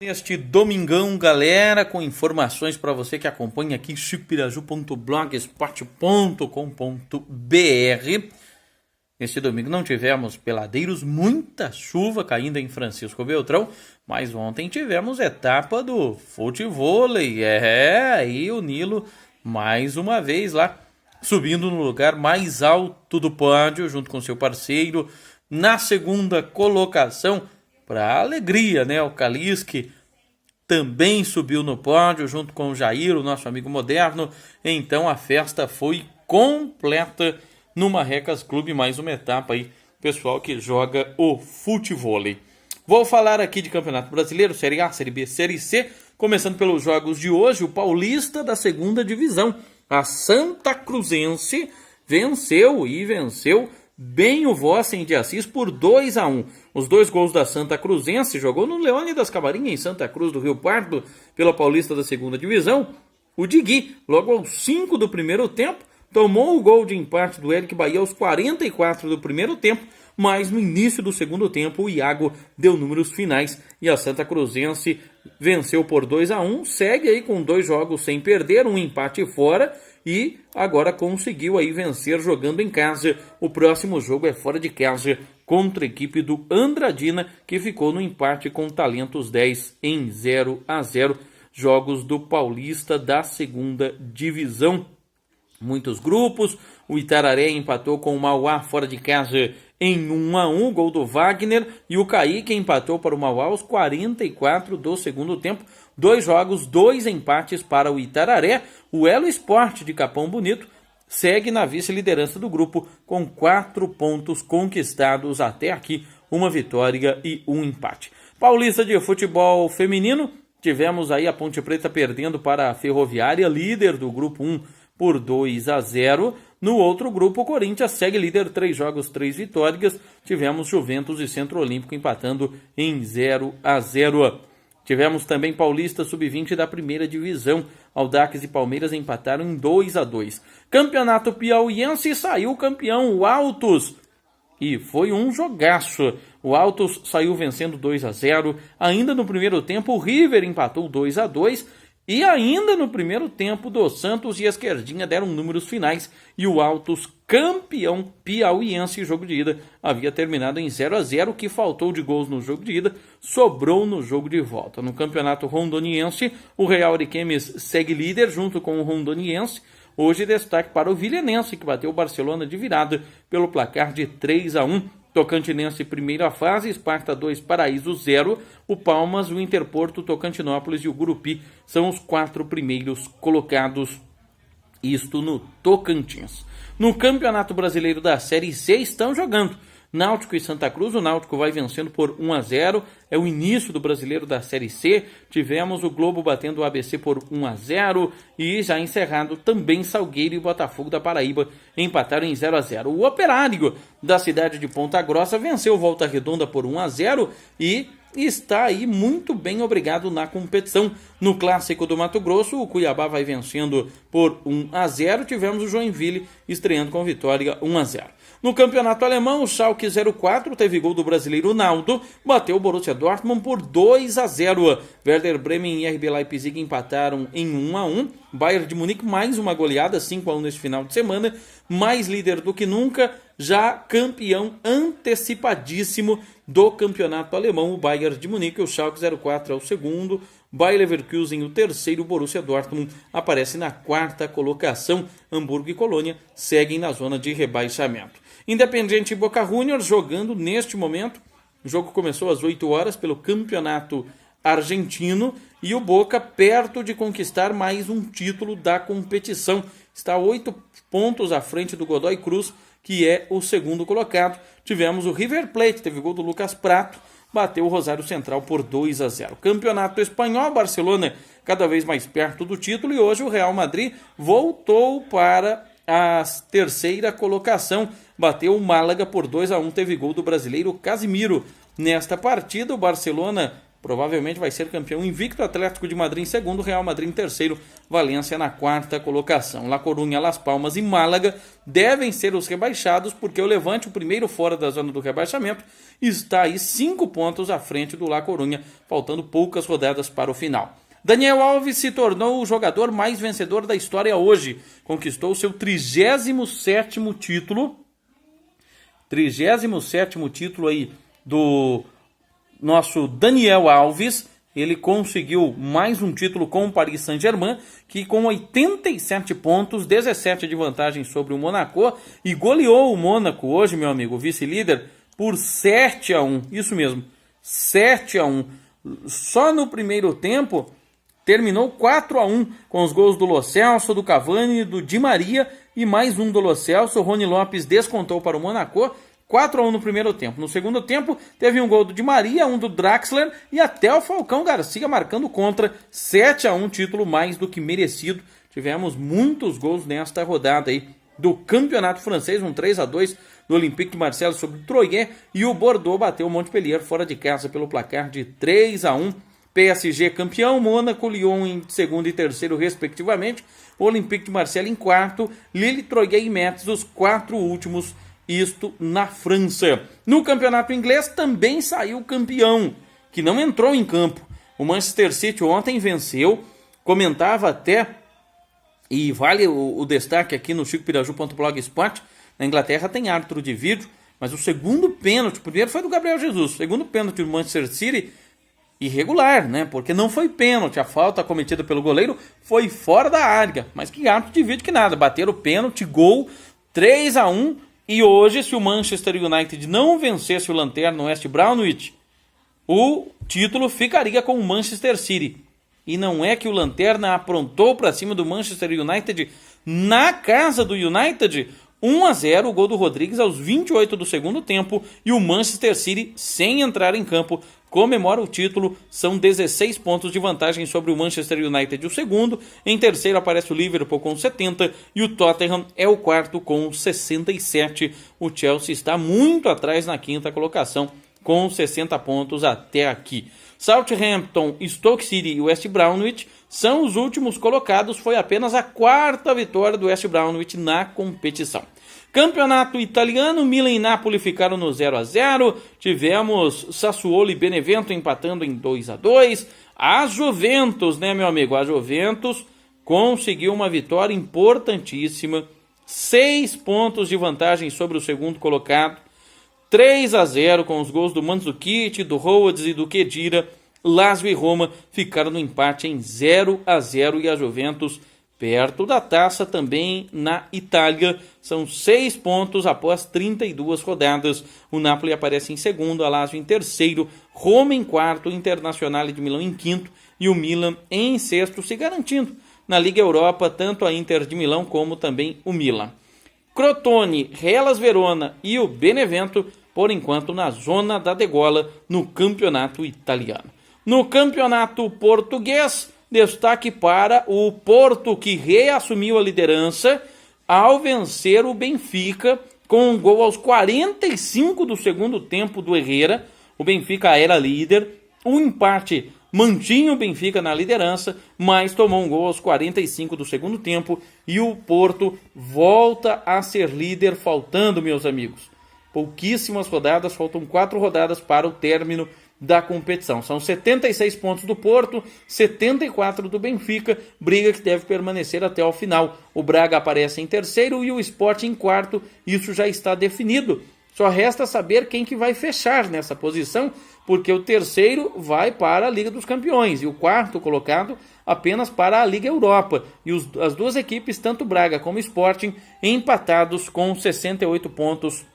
Neste domingão, galera, com informações para você que acompanha aqui chicopiraju.blogspot.com.br. Neste domingo não tivemos peladeiros, muita chuva caindo em Francisco Beltrão, mas ontem tivemos etapa do futevôlei. Aí o Nilo mais uma vez lá, subindo no lugar mais alto do pódio, junto com seu parceiro, na segunda colocação. Para alegria, né? O Kaliski também subiu no pódio junto com o Jair, o nosso amigo moderno. Então a festa foi completa no Marrecas Clube, mais uma etapa aí, pessoal que joga o futevôlei. Vou falar aqui de Campeonato Brasileiro, Série A, Série B, Série C, começando pelos jogos de hoje. O Paulista da segunda divisão, a Santa Cruzense, venceu bem o Vossen de Assis por 2-1. Os dois gols da Santa Cruzense, jogou no Leônidas Camarinha em Santa Cruz do Rio Pardo, pela Paulista da segunda divisão. O Digui, logo aos 5 do primeiro tempo, tomou o gol de empate do Eric Bahia aos 44 do primeiro tempo, mas no início do segundo tempo o Iago deu números finais e a Santa Cruzense venceu por 2-1, segue aí com 2 jogos sem perder, um empate fora, e agora conseguiu aí vencer jogando em casa. O próximo jogo é fora de casa contra a equipe do Andradina, que ficou no empate com Talentos 10 em 0-0. Jogos do Paulista da segunda divisão. Muitos grupos. O Itararé empatou com o Mauá fora de casa em 1-1, gol do Wagner, e o Kaique empatou para o Mauá aos 44 do segundo tempo. 2 jogos, 2 empates para o Itararé. O Elo Sport de Capão Bonito segue na vice-liderança do grupo com 4 pontos conquistados até aqui, 1 vitória e 1 empate. Paulista de futebol feminino, tivemos aí a Ponte Preta perdendo para a Ferroviária, líder do grupo 1 por 2-0. No outro grupo, o Corinthians segue líder, 3 jogos, 3 vitórias. Tivemos Juventus e Centro Olímpico empatando em 0-0. Tivemos também Paulista Sub-20 da primeira divisão. Audax e Palmeiras empataram em 2-2. Campeonato Piauiense, saiu campeão o Altos. E foi um jogaço. O Altos saiu vencendo 2-0. Ainda no primeiro tempo, o River empatou 2-2. E ainda no primeiro tempo, do Santos e a Esquerdinha deram números finais. E o Altos, campeão piauiense, jogo de ida, havia terminado em 0-0. O que faltou de gols no jogo de ida sobrou no jogo de volta. No campeonato rondoniense, o Real Ariquemes segue líder junto com o Rondoniense. Hoje destaque para o Vilhenense, que bateu o Barcelona de virada pelo placar de 3-1. Tocantinense primeira fase, Esparta 2, Paraíso 0, o Palmas, o Interporto, Tocantinópolis e o Gurupi são os 4 primeiros colocados, isto no Tocantins. No Campeonato Brasileiro da Série C estão jogando Náutico e Santa Cruz. O Náutico vai vencendo por 1-0, é o início do Brasileiro da Série C. Tivemos o Globo batendo o ABC por 1-0 e já encerrado também Salgueiro e Botafogo da Paraíba empataram em 0-0. O Operário da cidade de Ponta Grossa venceu Volta Redonda por 1-0 e está aí muito bem obrigado na competição. No Clássico do Mato Grosso, o Cuiabá vai vencendo por 1-0. Tivemos o Joinville estreando com vitória 1-0. No campeonato alemão, o Schalke 04 teve gol do brasileiro Naldo, bateu o Borussia Dortmund por 2-0. Werder Bremen e RB Leipzig empataram em 1-1. Bayern de Munique mais uma goleada, 5-1 neste final de semana, mais líder do que nunca, já campeão antecipadíssimo do campeonato alemão, o Bayern de Munique. O Schalke 04 é o segundo, Bayer Leverkusen o terceiro, o Borussia Dortmund aparece na 4ª colocação. Hamburgo e Colônia seguem na zona de rebaixamento. Independiente e Boca Juniors jogando neste momento. O jogo começou às 8 horas pelo campeonato argentino e o Boca perto de conquistar mais um título da competição. Está 8 pontos à frente do Godoy Cruz, que é o segundo colocado. Tivemos o River Plate, teve gol do Lucas Prato, bateu o Rosário Central por 2-0. Campeonato espanhol, Barcelona cada vez mais perto do título e hoje o Real Madrid voltou para a 3ª colocação. Bateu o Málaga por 2-1, teve gol do brasileiro Casimiro. Nesta partida, o Barcelona provavelmente vai ser campeão invicto. Atlético de Madrid em segundo, Real Madrid em terceiro, Valência na quarta colocação. La Coruña, Las Palmas e Málaga devem ser os rebaixados, porque o Levante, o primeiro fora da zona do rebaixamento, está aí 5 pontos à frente do La Coruña, faltando poucas rodadas para o final. Daniel Alves se tornou o jogador mais vencedor da história hoje. Conquistou seu 37º título. 37º título aí do nosso Daniel Alves. Ele conseguiu mais um título com o Paris Saint-Germain, que com 87 pontos, 17 de vantagem sobre o Monaco, e goleou o Mônaco hoje, meu amigo, vice-líder, por 7-1. Isso mesmo, 7-1. Só no primeiro tempo terminou 4-1, com os gols do Lo Celso, do Cavani, do Di Maria e mais um do Lo Celso. O Rony Lopes descontou para o Monaco. 4-1 no primeiro tempo. No segundo tempo, teve um gol do Di Maria, um do Draxler e até o Falcão Garcia marcando contra. 7-1, título mais do que merecido. Tivemos muitos gols nesta rodada aí do campeonato francês, um 3-2 do Olympique de Marseille sobre o Troyes, e o Bordeaux bateu o Montpellier fora de casa pelo placar de 3-1. PSG campeão, Mônaco, Lyon em segundo e terceiro respectivamente, Olympique de Marseille em quarto, Lille, Troyes e Metz os 4 últimos, isto na França. No campeonato inglês também saiu campeão, que não entrou em campo. O Manchester City ontem venceu, comentava até, e vale o destaque aqui no chicopiraju.blogspot, na Inglaterra tem árbitro de vídeo, mas o segundo pênalti, o primeiro foi do Gabriel Jesus, o segundo pênalti do Manchester City, irregular, né? Porque não foi pênalti, a falta cometida pelo goleiro foi fora da área, mas que árbitro de vídeo que nada, bateram o pênalti, gol, 3-1, e hoje, se o Manchester United não vencesse o Lanterna West Bromwich, o título ficaria com o Manchester City. E não é que o Lanterna aprontou para cima do Manchester United na casa do United? 1-0, o gol do Rodrigues aos 28 do segundo tempo, e o Manchester City, sem entrar em campo, comemora o título. São 16 pontos de vantagem sobre o Manchester United, o segundo. Em terceiro aparece o Liverpool com 70 e o Tottenham é o quarto com 67. O Chelsea está muito atrás na quinta colocação com 60 pontos até aqui. Southampton, Stoke City e West Bromwich são os últimos colocados. Foi apenas a quarta vitória do West Bromwich na competição. Campeonato italiano, Milan e Napoli ficaram no 0-0. Tivemos Sassuolo e Benevento empatando em 2-2. A Juventus, né, meu amigo? A Juventus conseguiu uma vitória importantíssima. 6 pontos de vantagem sobre o segundo colocado. 3-0 com os gols do Mandzukic, do Rhodes e do Khedira. Lazio e Roma ficaram no empate em 0-0 e a Juventus perto da taça também na Itália. São 6 pontos após 32 rodadas. O Napoli aparece em segundo, a Lazio em terceiro, Roma em quarto, Internazionale de Milão em quinto e o Milan em sexto, se garantindo na Liga Europa, tanto a Inter de Milão como também o Milan. Crotone, Hellas Verona e o Benevento, por enquanto, na zona da degola no campeonato italiano. No campeonato português, destaque para o Porto, que reassumiu a liderança ao vencer o Benfica com um gol aos 45 do segundo tempo do Herrera. O Benfica era líder, o empate mantinha o Benfica na liderança, mas tomou um gol aos 45 do segundo tempo e o Porto volta a ser líder, faltando, meus amigos, pouquíssimas rodadas, faltam 4 rodadas para o término da competição. São 76 pontos do Porto, 74 do Benfica, briga que deve permanecer até o final. O Braga aparece em terceiro e o Sport em quarto, isso já está definido. Só resta saber quem que vai fechar nessa posição, porque o terceiro vai para a Liga dos Campeões e o quarto colocado apenas para a Liga Europa. E as duas equipes, tanto Braga como Sporting, empatados com 68 pontos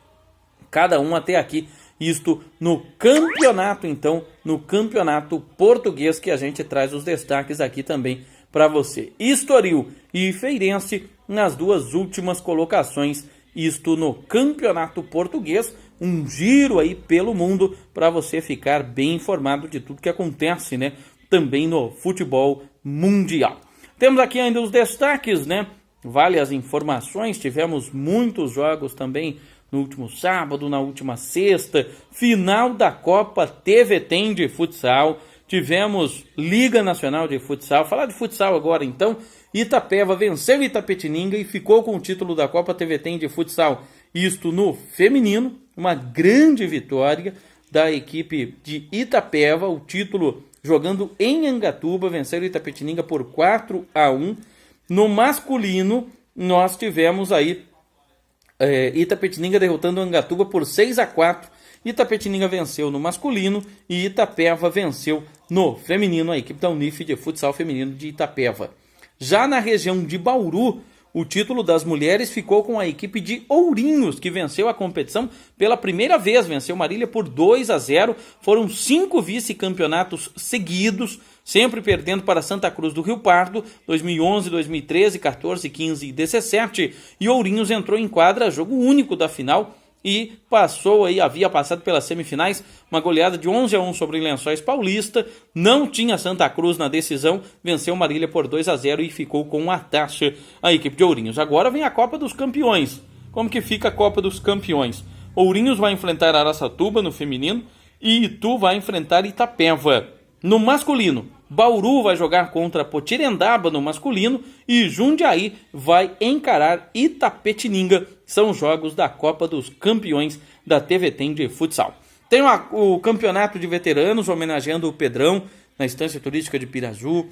cada um até aqui. Isto no campeonato, então, no campeonato português, que a gente traz os destaques aqui também para você. Estoril e Feirense nas duas últimas colocações, isto no campeonato português. Um giro aí pelo mundo para você ficar bem informado de tudo que acontece, né? Também no futebol mundial. Temos aqui ainda os destaques, né? Vale as informações, tivemos muitos jogos também no último sábado, na última sexta, final da Copa TVT de futsal. tivemos Liga Nacional de Futsal. Falar de futsal agora então, Itapeva venceu Itapetininga e ficou com o título da Copa TVT de futsal, isto no feminino, uma grande vitória da equipe de Itapeva, o título jogando em Angatuba, venceu Itapetininga por 4-1. No masculino, nós tivemos aí Itapetininga derrotando Angatuba por 6-4. Itapetininga venceu no masculino e Itapeva venceu no feminino, a equipe da Unif de futsal feminino de Itapeva. Já na região de Bauru, o título das mulheres ficou com a equipe de Ourinhos, que venceu a competição pela primeira vez, venceu Marília por 2-0. Foram 5 vice-campeonatos seguidos, sempre perdendo para Santa Cruz do Rio Pardo, 2011, 2013, 14, 15 e 17. E Ourinhos entrou em quadra, jogo único da final, e havia passado pelas semifinais, uma goleada de 11-1 sobre Lençóis Paulista. Não tinha Santa Cruz na decisão, venceu Marília por 2-0 e ficou com a taça a equipe de Ourinhos. Agora vem a Copa dos Campeões. Como que fica a Copa dos Campeões? Ourinhos vai enfrentar Araçatuba no feminino e Itu vai enfrentar Itapeva. No masculino, Bauru vai jogar contra Potirendaba no masculino e Jundiaí vai encarar Itapetininga. São jogos da Copa dos Campeões da TVT de futsal. Tem o campeonato de veteranos homenageando o Pedrão na Estância Turística de Piraju.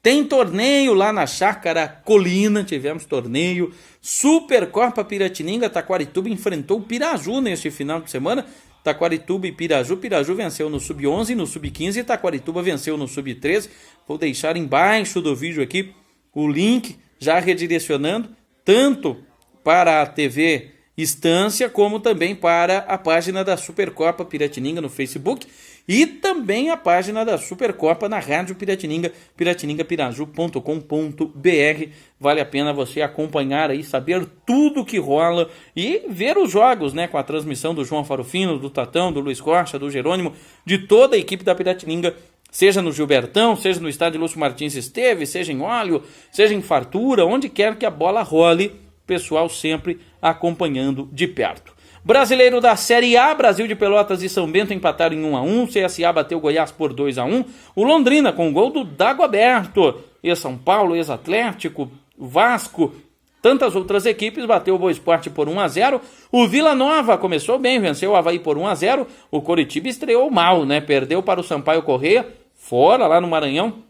Tem torneio lá na Chácara Colina, tivemos torneio. Supercopa Piratininga, Taquarituba enfrentou o Piraju neste final de semana. Taquarituba e Piraju. Piraju venceu no Sub-11 e no Sub-15 e Taquarituba venceu no Sub-13. Vou deixar embaixo do vídeo aqui o link, já redirecionando tanto para a TV Estância, como também para a página da Supercopa Piratininga no Facebook e também a página da Supercopa na Rádio Piratininga, piratiningapiraju.com.br. Vale a pena você acompanhar aí, saber tudo que rola e ver os jogos, né, com a transmissão do João Farofino, do Tatão, do Luiz Costa, do Jerônimo, de toda a equipe da Piratininga, seja no Gilbertão, seja no estádio Lúcio Martins Esteve, seja em Óleo, seja em Fartura, onde quer que a bola role, pessoal sempre acompanhando de perto. Brasileiro da Série A, Brasil de Pelotas e São Bento empataram em 1-1, CSA bateu Goiás por 2-1, o Londrina com o gol do Dagoberto, ex-São Paulo, ex-Atlético, Vasco, tantas outras equipes, bateu o Boa Esporte por 1-0, o Vila Nova começou bem, venceu o Avaí por 1-0, o Coritiba estreou mal, né? Perdeu para o Sampaio Corrêa, fora lá no Maranhão,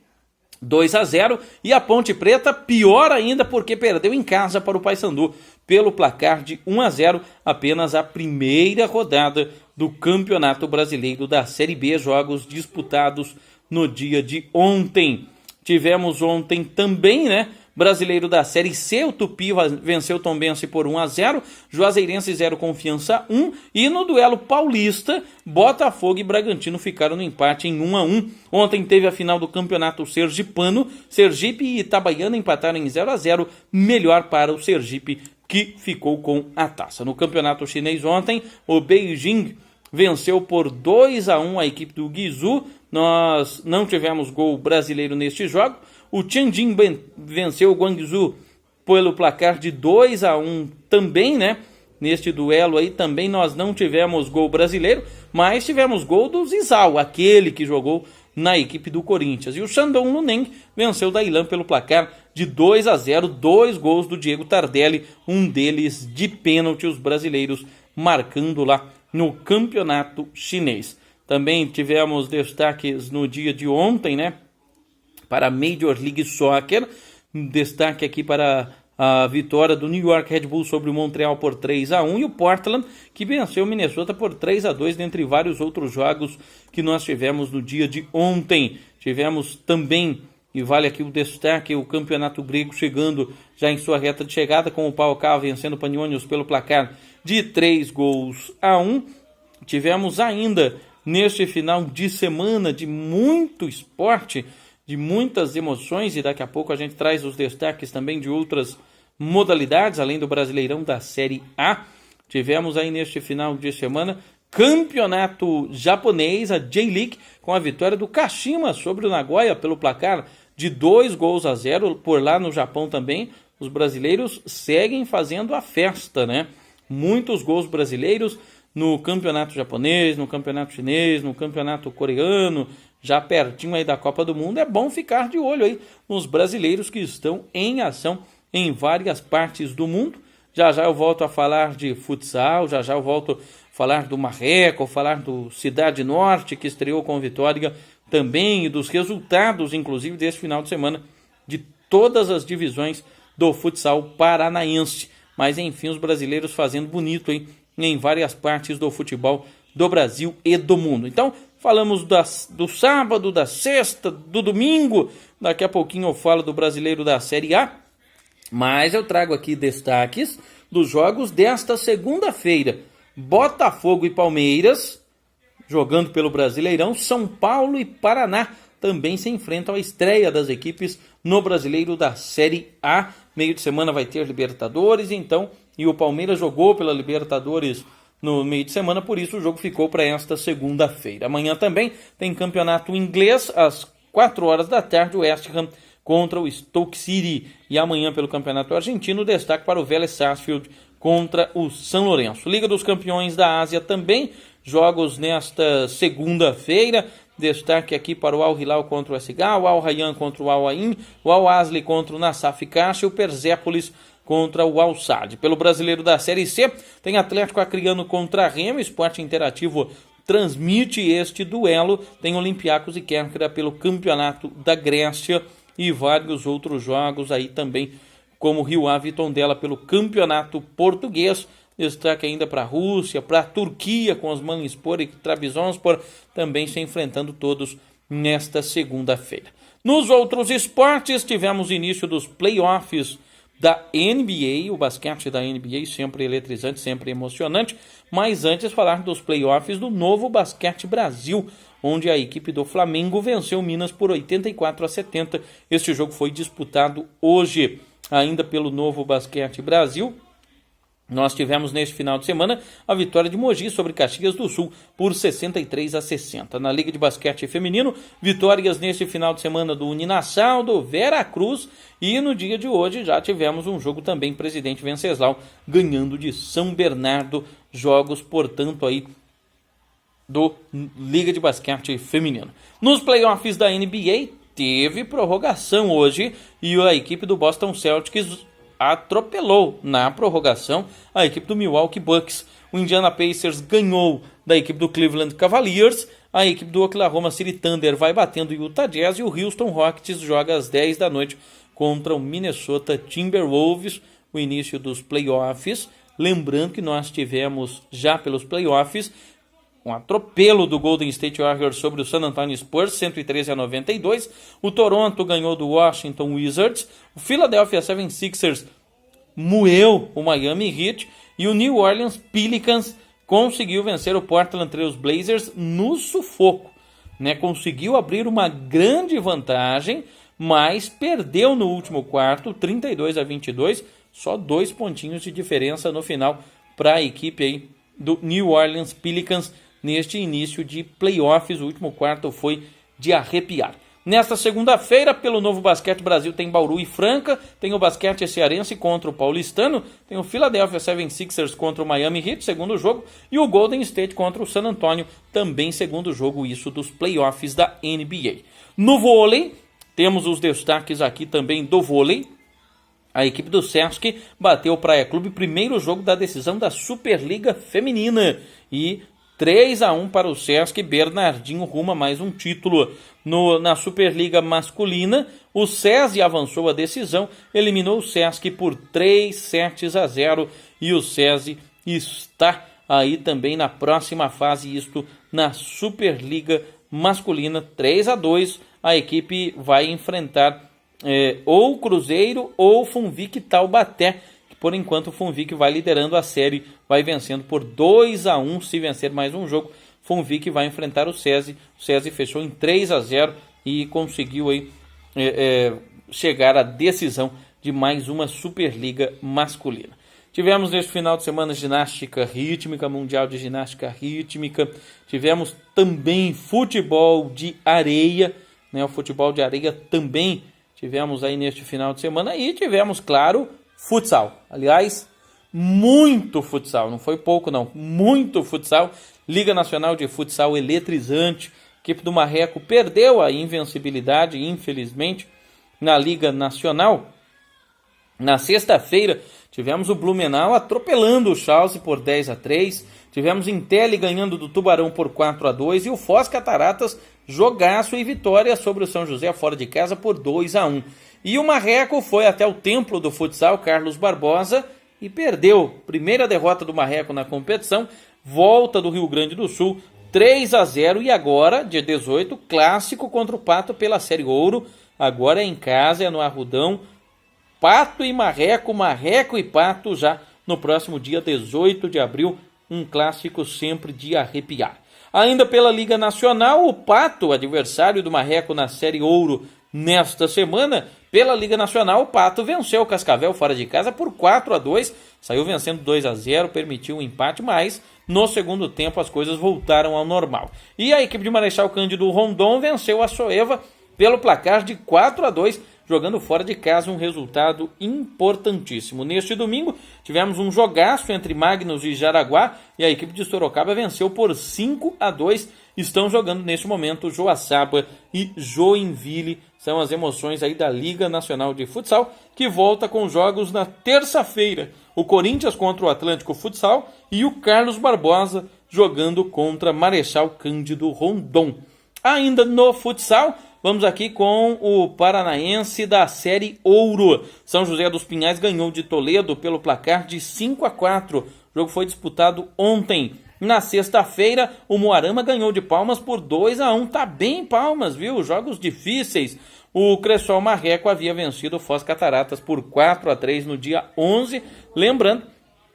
2-0, e a Ponte Preta pior ainda porque perdeu em casa para o Paysandu pelo placar de 1-0, apenas a primeira rodada do Campeonato Brasileiro da Série B, jogos disputados no dia de ontem. Tivemos ontem também, né, Brasileiro da Série C, o Tupi venceu o Tombense por 1-0, Juazeirense 0, Confiança 1, e no duelo paulista, Botafogo e Bragantino ficaram no empate em 1-1. Ontem teve a final do Campeonato Sergipano, Sergipe e Itabaiana empataram em 0-0, melhor para o Sergipe, que ficou com a taça. No Campeonato Chinês ontem, o Beijing venceu por 2-1 a equipe do Guizhou. Nós não tivemos gol brasileiro neste jogo. O Tianjin venceu o Guangzhou pelo placar de 2-1 também, né? Neste duelo aí também nós não tivemos gol brasileiro, mas tivemos gol do Zizal, aquele que jogou na equipe do Corinthians. E o Shandong Luneng venceu o Dailan pelo placar de 2-0, 2 gols do Diego Tardelli, um deles de pênalti, os brasileiros marcando lá no campeonato chinês. Também tivemos destaques no dia de ontem, né? Para a Major League Soccer, destaque aqui para a vitória do New York Red Bull sobre o Montreal por 3-1 e o Portland, que venceu o Minnesota por 3-2, dentre vários outros jogos que nós tivemos no dia de ontem. Tivemos também, e vale aqui o destaque, o Campeonato Grego chegando já em sua reta de chegada, com o PAOK vencendo o Panionios pelo placar de 3-1. Tivemos ainda, neste final de semana, de muito esporte, de muitas emoções, e daqui a pouco a gente traz os destaques também de outras modalidades, além do Brasileirão da Série A. Tivemos aí neste final de semana campeonato japonês, a J-League, com a vitória do Kashima sobre o Nagoya pelo placar de 2-0, por lá no Japão também. Os brasileiros seguem fazendo a festa, né? Muitos gols brasileiros no campeonato japonês, no campeonato chinês, no campeonato coreano, já pertinho aí da Copa do Mundo, é bom ficar de olho aí nos brasileiros que estão em ação em várias partes do mundo. Já já eu volto a falar de futsal, já já eu volto a falar do Marreco, falar do Cidade Norte, que estreou com vitória também, e dos resultados, inclusive, desse final de semana, de todas as divisões do futsal paranaense. Mas, enfim, os brasileiros fazendo bonito aí em várias partes do futebol do Brasil e do mundo. Então, falamos do sábado, da sexta, do domingo. Daqui a pouquinho eu falo do brasileiro da Série A. Mas eu trago aqui destaques dos jogos desta segunda-feira. Botafogo e Palmeiras, jogando pelo Brasileirão. São Paulo e Paraná também se enfrentam à estreia das equipes no Brasileiro da Série A. Meio de semana vai ter Libertadores, então, e o Palmeiras jogou pela Libertadores no meio de semana, por isso o jogo ficou para esta segunda-feira. Amanhã também tem campeonato inglês, às 4 horas da tarde, o West Ham contra o Stoke City. E amanhã, pelo campeonato argentino, destaque para o Vélez Sarsfield contra o São Lourenço. Liga dos Campeões da Ásia também, jogos nesta segunda-feira. Destaque aqui para o Al Hilal contra o SK, o Al Rayyan contra o Al Ain, o Al Ahly contra o Nassaf Caixa e o Persépolis contra o Al Sadd. Pelo brasileiro da Série C, tem Atlético Acreano contra Remo, Esporte Interativo transmite este duelo. Tem Olympiacos e Kerkera pelo Campeonato da Grécia e vários outros jogos aí também, como Rio Ave e Tondela pelo Campeonato Português. Destaque ainda para a Rússia, para a Turquia, com os Manspor e Trabzonspor também se enfrentando todos nesta segunda-feira. Nos outros esportes, tivemos início dos playoffs da NBA, o basquete da NBA sempre eletrizante, sempre emocionante, mas antes falar dos playoffs do Novo Basquete Brasil, onde a equipe do Flamengo venceu Minas por 84-70. Este jogo foi disputado hoje ainda pelo Novo Basquete Brasil. Nós tivemos neste final de semana a vitória de Mogi sobre Caxias do Sul por 63-60. Na Liga de Basquete Feminino, vitórias neste final de semana do Uninassal, do Veracruz, e no dia de hoje já tivemos um jogo também, Presidente Venceslau ganhando de São Bernardo, jogos, portanto, aí do Liga de Basquete Feminino. Nos playoffs da NBA, teve prorrogação hoje e a equipe do Boston Celtics atropelou na prorrogação a equipe do Milwaukee Bucks. O Indiana Pacers ganhou da equipe do Cleveland Cavaliers. A equipe do Oklahoma City Thunder vai batendo o Utah Jazz e o Houston Rockets joga às 10 da noite contra o Minnesota Timberwolves. O início dos playoffs. Lembrando que nós tivemos já pelos playoffs um atropelo do Golden State Warriors sobre o San Antonio Spurs, 113-92. O Toronto ganhou do Washington Wizards. O Philadelphia 76ers moeu o Miami Heat. E o New Orleans Pelicans conseguiu vencer o Portland Trail Blazers no sufoco, né? Conseguiu abrir uma grande vantagem, mas perdeu no último quarto, 32-22. Só 2 pontinhos de diferença no final para a equipe aí do New Orleans Pelicans neste início de playoffs. O último quarto foi de arrepiar. Nesta segunda-feira, pelo Novo Basquete Brasil, tem Bauru e Franca, tem o basquete cearense contra o paulistano, tem o Philadelphia 76ers contra o Miami Heat, segundo jogo, e o Golden State contra o San Antonio, também segundo jogo, isso dos playoffs da NBA. No vôlei, temos os destaques aqui também do vôlei. A equipe do Sesc bateu o Praia Clube, primeiro jogo da decisão da Superliga Feminina, e 3-1 para o Sesc. Bernardinho rumo a mais um título. Na Superliga Masculina, o SESI avançou a decisão, eliminou o Sesc por 3-0 e o SESI está aí também na próxima fase, isto na Superliga Masculina. 3-2, a equipe vai enfrentar ou Cruzeiro ou Funvic Taubaté. Por enquanto o Funvic vai liderando a série, vai vencendo por 2-1, se vencer mais um jogo, Funvic vai enfrentar o SESI. O SESI fechou em 3-0 e conseguiu aí, chegar à decisão de mais uma Superliga masculina. Tivemos neste final de semana ginástica rítmica, Mundial de Ginástica Rítmica, tivemos também futebol de areia, né? O futebol de areia também tivemos aí neste final de semana e tivemos, claro, futsal. Aliás, muito futsal, não foi pouco não, muito futsal. Liga Nacional de Futsal eletrizante, equipe do Marreco perdeu a invencibilidade, infelizmente, na Liga Nacional. Na sexta-feira, tivemos o Blumenau atropelando o Chelsea por 10-3. Tivemos Intelli ganhando do Tubarão por 4-2. E o Foz Cataratas, jogaço e vitória sobre o São José fora de casa por 2-1. E o Marreco foi até o templo do futsal Carlos Barbosa e perdeu. Primeira derrota do Marreco na competição. Volta do Rio Grande do Sul, 3-0. E agora, dia 18, clássico contra o Pato pela Série Ouro. Agora é em casa, é no Arrudão. Pato e Marreco, Marreco e Pato já no próximo dia 18 de abril, um clássico sempre de arrepiar. Ainda pela Liga Nacional, o Pato, adversário do Marreco na Série Ouro nesta semana, pela Liga Nacional, o Pato venceu o Cascavel fora de casa por 4-2, saiu vencendo 2-0, permitiu um empate, mas no segundo tempo as coisas voltaram ao normal. E a equipe de Marechal Cândido Rondon venceu a Soeva pelo placar de 4-2, jogando fora de casa, um resultado importantíssimo. Neste domingo, tivemos um jogaço entre Magnus e Jaraguá, e a equipe de Sorocaba venceu por 5-2. Estão jogando neste momento Joaçaba e Joinville. São as emoções aí da Liga Nacional de Futsal, que volta com jogos na terça-feira. O Corinthians contra o Atlântico Futsal e o Carlos Barbosa jogando contra Marechal Cândido Rondon. Ainda no futsal, vamos aqui com o Paranaense da Série Ouro. São José dos Pinhais ganhou de Toledo pelo placar de 5-4. O jogo foi disputado ontem. Na sexta-feira, o Moarama ganhou de Palmas por 2-1. Tá bem Palmas, viu? Jogos difíceis. O Cressol Marreco havia vencido o Foz Cataratas por 4-3 no dia 11. Lembrando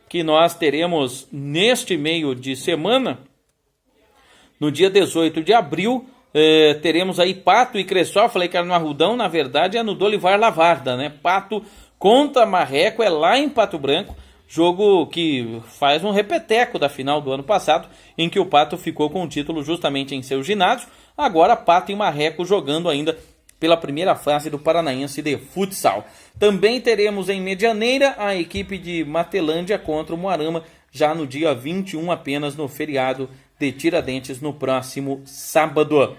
que nós teremos neste meio de semana, no dia 18 de abril, teremos aí Pato e Cressol. Falei que era no Arrudão, na verdade é no Dolivar Lavarda, né? Pato contra Marreco, é lá em Pato Branco. Jogo que faz um repeteco da final do ano passado, em que o Pato ficou com o título justamente em seu ginásio. Agora Pato e Marreco jogando ainda pela primeira fase do Paranaense de Futsal. Também teremos em Medianeira a equipe de Matelândia contra o Moarama, já no dia 21, apenas no feriado de Tiradentes, no próximo sábado.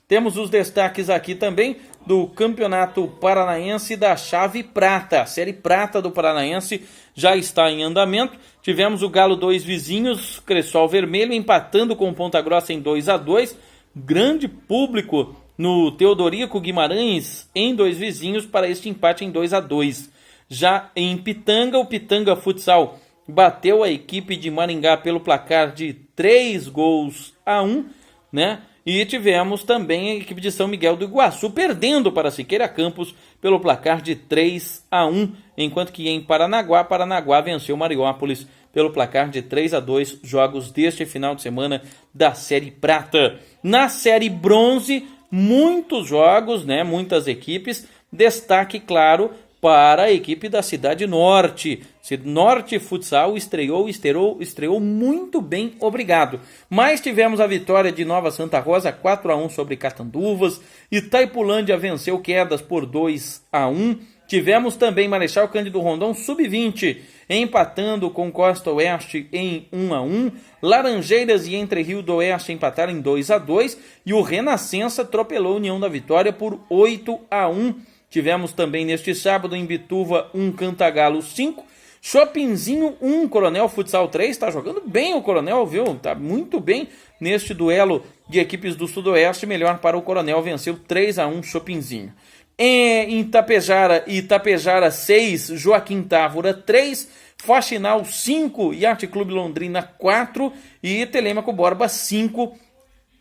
Temos os destaques aqui também do Campeonato Paranaense da Chave Prata. A Série Prata do Paranaense já está em andamento. Tivemos o Galo 2 Vizinhos, Cressol Vermelho, empatando com Ponta Grossa em 2-2. Grande público no Teodorico Guimarães em 2 Vizinhos para este empate em 2-2. Já em Pitanga, o Pitanga Futsal bateu a equipe de Maringá pelo placar de 3-1, né? E tivemos também a equipe de São Miguel do Iguaçu perdendo para Siqueira Campos pelo placar de 3-1, enquanto que em Paranaguá venceu Mariópolis pelo placar de 3-2, jogos deste final de semana da Série Prata. Na Série Bronze, muitos jogos, né? Muitas equipes, destaque claro para a equipe da Cidade Norte. Norte Futsal estreou muito bem, obrigado. Mas tivemos a vitória de Nova Santa Rosa, 4-1 sobre Catanduvas. Itaipulândia venceu Quedas por 2-1. Tivemos também Marechal Cândido Rondon, sub-20, empatando com Costa Oeste em 1-1. Laranjeiras e Entre Rio do Oeste empataram em 2-2. E o Renascença atropelou a União da Vitória por 8-1. Tivemos também neste sábado em Bituva 1, Cantagalo 5, Chopinzinho 1, Coronel Futsal 3, tá jogando bem o Coronel, viu? Tá muito bem neste duelo de equipes do Sudoeste, melhor para o Coronel, venceu 3-1 Chopinzinho. Em Itapejara 6, Joaquim Távora 3, Faxinal 5, Yacht Clube Londrina 4 e Telêmaco Borba 5,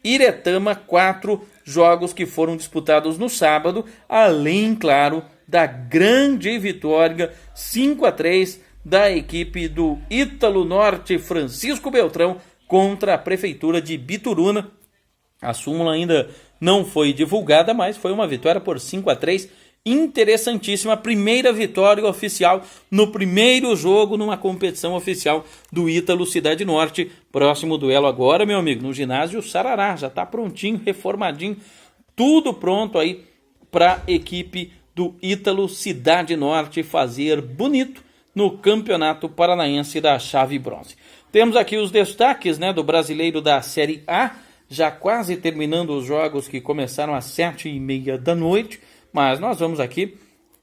Iretama 4, jogos que foram disputados no sábado, além, claro, da grande vitória 5-3 da equipe do Ítalo Norte Francisco Beltrão contra a Prefeitura de Bituruna. A súmula ainda não foi divulgada, mas foi uma vitória por 5-3, interessantíssima, primeira vitória oficial no primeiro jogo numa competição oficial do Ítalo Cidade Norte. Próximo duelo agora, meu amigo, no ginásio Sarará, já está prontinho, reformadinho, tudo pronto aí para a equipe do Ítalo Cidade Norte fazer bonito no Campeonato Paranaense da Chave Bronze. Temos aqui os destaques, né, do brasileiro da Série A. já quase terminando os jogos que começaram às 7h30 da noite, mas nós vamos aqui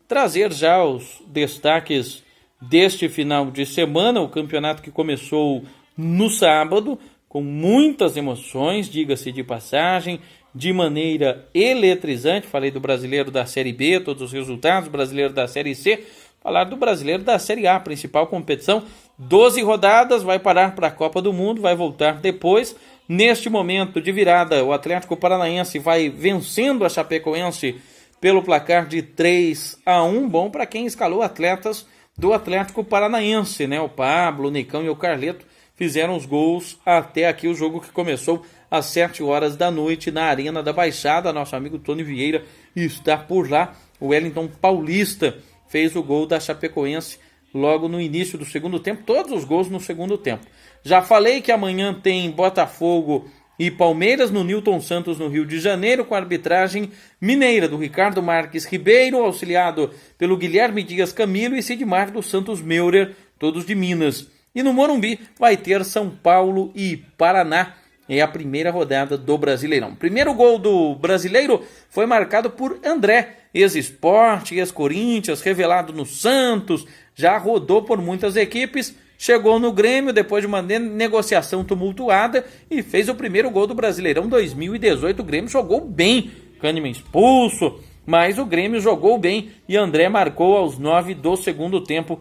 trazer já os destaques deste final de semana, o campeonato que começou no sábado, com muitas emoções, diga-se de passagem, de maneira eletrizante. Falei do brasileiro da Série B, todos os resultados, brasileiro da Série C, falar do brasileiro da Série A, principal competição, 12 rodadas, vai parar para a Copa do Mundo, vai voltar depois. Neste momento de virada, o Atlético Paranaense vai vencendo a Chapecoense pelo placar de 3-1, bom para quem escalou atletas do Atlético Paranaense, né? O Pablo, o Nicão e o Carleto fizeram os gols até aqui, o jogo que começou às 7 horas da noite na Arena da Baixada. Nosso amigo Tony Vieira está por lá. O Wellington Paulista fez o gol da Chapecoense logo no início do segundo tempo, todos os gols no segundo tempo. Já falei que amanhã tem Botafogo e Palmeiras no Newton Santos, no Rio de Janeiro, com a arbitragem mineira do Ricardo Marques Ribeiro, auxiliado pelo Guilherme Dias Camilo e Sidmar dos Santos Meurer, todos de Minas. E no Morumbi vai ter São Paulo e Paraná. É a primeira rodada do Brasileirão. Primeiro gol do brasileiro foi marcado por André, ex-Sport, ex-Corinthians, revelado no Santos, já rodou por muitas equipes, chegou no Grêmio depois de uma negociação tumultuada e fez o primeiro gol do Brasileirão 2018. O Grêmio jogou bem, Kahneman expulso, mas o Grêmio jogou bem e André marcou aos 9 do segundo tempo.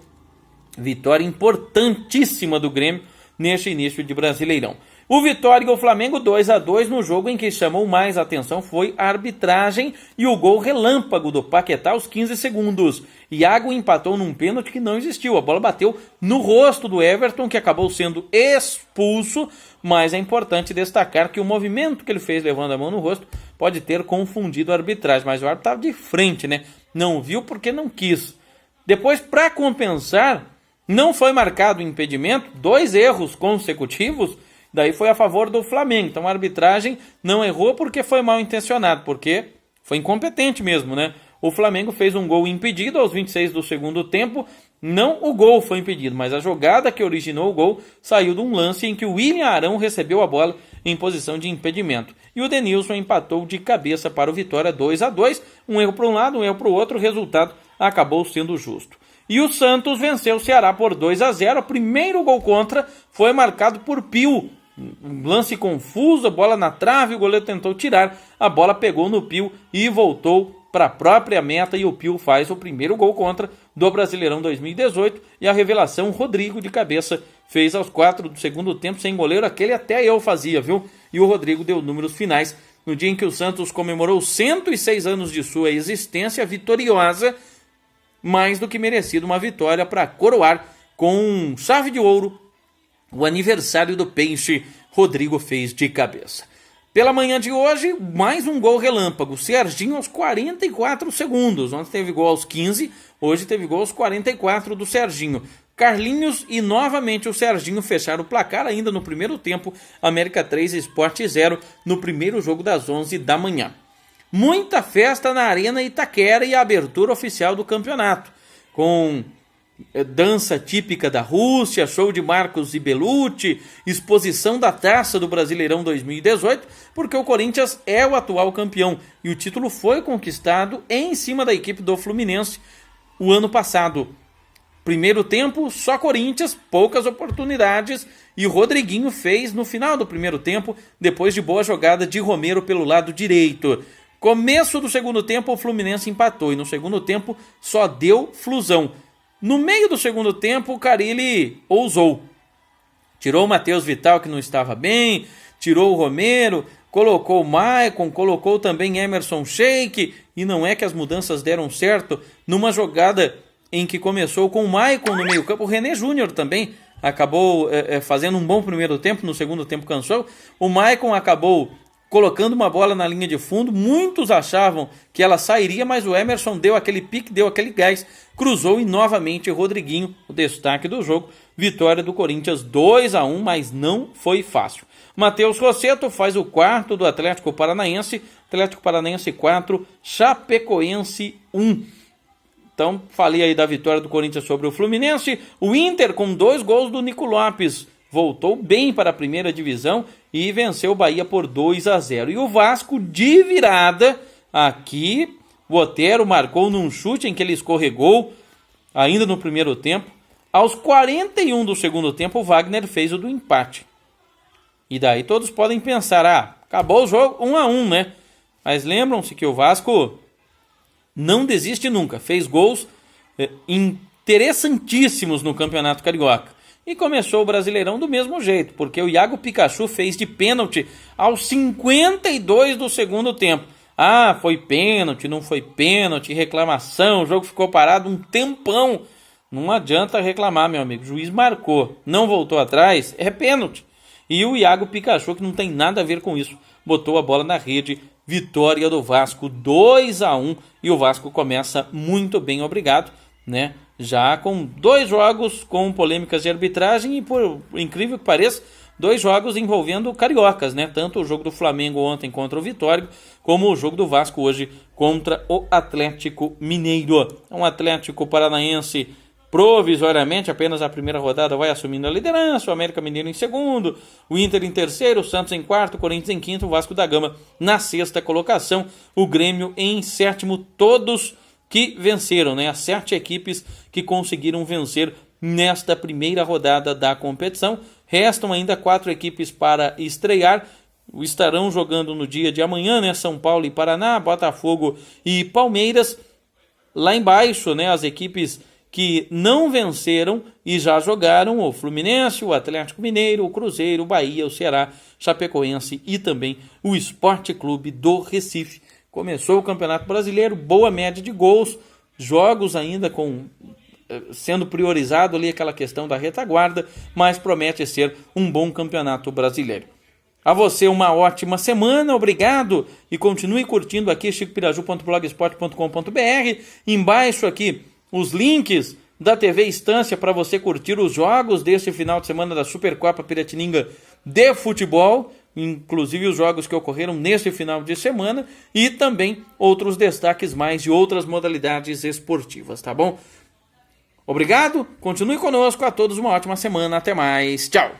Vitória importantíssima do Grêmio neste início de Brasileirão. O Vitória e o Flamengo 2-2 no jogo em que chamou mais atenção foi a arbitragem e o gol relâmpago do Paquetá aos 15 segundos. Iago empatou num pênalti que não existiu. A bola bateu no rosto do Everton, que acabou sendo expulso, mas é importante destacar que o movimento que ele fez levando a mão no rosto pode ter confundido a arbitragem, mas o árbitro estava de frente, né? Não viu porque não quis. Depois, para compensar, não foi marcado impedimento, 2 erros consecutivos, daí foi a favor do Flamengo. Então a arbitragem não errou porque foi mal intencionado, porque foi incompetente mesmo, né? O Flamengo fez um gol impedido aos 26 do segundo tempo. Não o gol foi impedido, mas a jogada que originou o gol saiu de um lance em que o William Arão recebeu a bola em posição de impedimento. E o Denilson empatou de cabeça para o Vitória 2-2. Um erro para um lado, um erro para o outro. O resultado acabou sendo justo. E o Santos venceu o Ceará por 2-0. O primeiro gol contra foi marcado por Pio. Um lance confuso, a bola na trave, o goleiro tentou tirar, a bola pegou no Pio e voltou para a própria meta e o Pio faz o primeiro gol contra do Brasileirão 2018 e a revelação, Rodrigo de cabeça fez aos 4 do segundo tempo sem goleiro, aquele até eu fazia, viu? E o Rodrigo deu números finais no dia em que o Santos comemorou 106 anos de sua existência vitoriosa, mais do que merecido uma vitória para coroar com chave de ouro o aniversário do Peixe. Rodrigo fez de cabeça. Pela manhã de hoje, mais um gol relâmpago. Serginho aos 44 segundos. Ontem teve gol aos 15, hoje teve gol aos 44 do Serginho. Carlinhos e novamente o Serginho fecharam o placar ainda no primeiro tempo. América 3, Sport 0 no primeiro jogo das 11 da manhã. Muita festa na Arena Itaquera e a abertura oficial do campeonato. Com dança típica da Rússia, show de Marcos e Belucci, exposição da taça do Brasileirão 2018, porque o Corinthians é o atual campeão e o título foi conquistado em cima da equipe do Fluminense o ano passado. Primeiro tempo, só Corinthians, poucas oportunidades, e o Rodriguinho fez no final do primeiro tempo, depois de boa jogada de Romero pelo lado direito. Começo do segundo tempo, o Fluminense empatou, e no segundo tempo só deu Flusão. No meio do segundo tempo, o Carille ousou. Tirou o Matheus Vital, que não estava bem, tirou o Romero, colocou o Maicon, colocou também Emerson Sheik, e não é que as mudanças deram certo. Numa jogada em que começou com o Maicon no meio campo, o René Júnior também acabou fazendo um bom primeiro tempo, no segundo tempo cansou. O Maicon acabou colocando uma bola na linha de fundo, muitos achavam que ela sairia, mas o Emerson deu aquele pique, deu aquele gás, cruzou e novamente Rodriguinho, o destaque do jogo, vitória do Corinthians 2-1, mas não foi fácil. Matheus Rossetto faz o quarto do Atlético Paranaense 4, Chapecoense 1. Então, falei aí da vitória do Corinthians sobre o Fluminense. O Inter, com 2 gols do Nico Lopes, voltou bem para a primeira divisão e venceu o Bahia por 2-0. E o Vasco de virada, aqui o Otero marcou num chute em que ele escorregou ainda no primeiro tempo. Aos 41 do segundo tempo, o Wagner fez o do empate. E daí todos podem pensar, acabou o jogo 1-1, né? Mas lembram-se que o Vasco não desiste nunca. Fez gols interessantíssimos no Campeonato Carioca. E começou o Brasileirão do mesmo jeito, porque o Iago Pikachu fez de pênalti aos 52 do segundo tempo. Foi pênalti, não foi pênalti, reclamação, o jogo ficou parado um tempão. Não adianta reclamar, meu amigo. O juiz marcou, não voltou atrás, é pênalti. E o Iago Pikachu, que não tem nada a ver com isso, botou a bola na rede. Vitória do Vasco 2-1. E o Vasco começa muito bem, obrigado, né? Já com 2 jogos com polêmicas de arbitragem e, por incrível que pareça, 2 jogos envolvendo cariocas, né? Tanto o jogo do Flamengo ontem contra o Vitória, como o jogo do Vasco hoje contra o Atlético Mineiro. Um Atlético Paranaense provisoriamente, apenas a primeira rodada vai assumindo a liderança, o América Mineiro em segundo, o Inter em terceiro, o Santos em quarto, o Corinthians em quinto, o Vasco da Gama na sexta colocação, o Grêmio em sétimo, todos que venceram, né? As 7 equipes que conseguiram vencer nesta primeira rodada da competição. Restam ainda 4 equipes para estrear, estarão jogando no dia de amanhã, né? São Paulo e Paraná, Botafogo e Palmeiras. Lá embaixo, né? As equipes que não venceram e já jogaram: o Fluminense, o Atlético Mineiro, o Cruzeiro, o Bahia, o Ceará, Chapecoense e também o Sport Clube do Recife. Começou o Campeonato Brasileiro, boa média de gols, jogos ainda sendo priorizado ali aquela questão da retaguarda, mas promete ser um bom Campeonato Brasileiro. A você uma ótima semana, obrigado, e continue curtindo aqui chicopiraju.blogspot.com.br. Embaixo aqui os links da TV Estância para você curtir os jogos deste final de semana da Supercopa Piratininga de futebol, inclusive os jogos que ocorreram neste final de semana e também outros destaques mais de outras modalidades esportivas, tá bom? Obrigado, continue conosco, a todos uma ótima semana, até mais, tchau!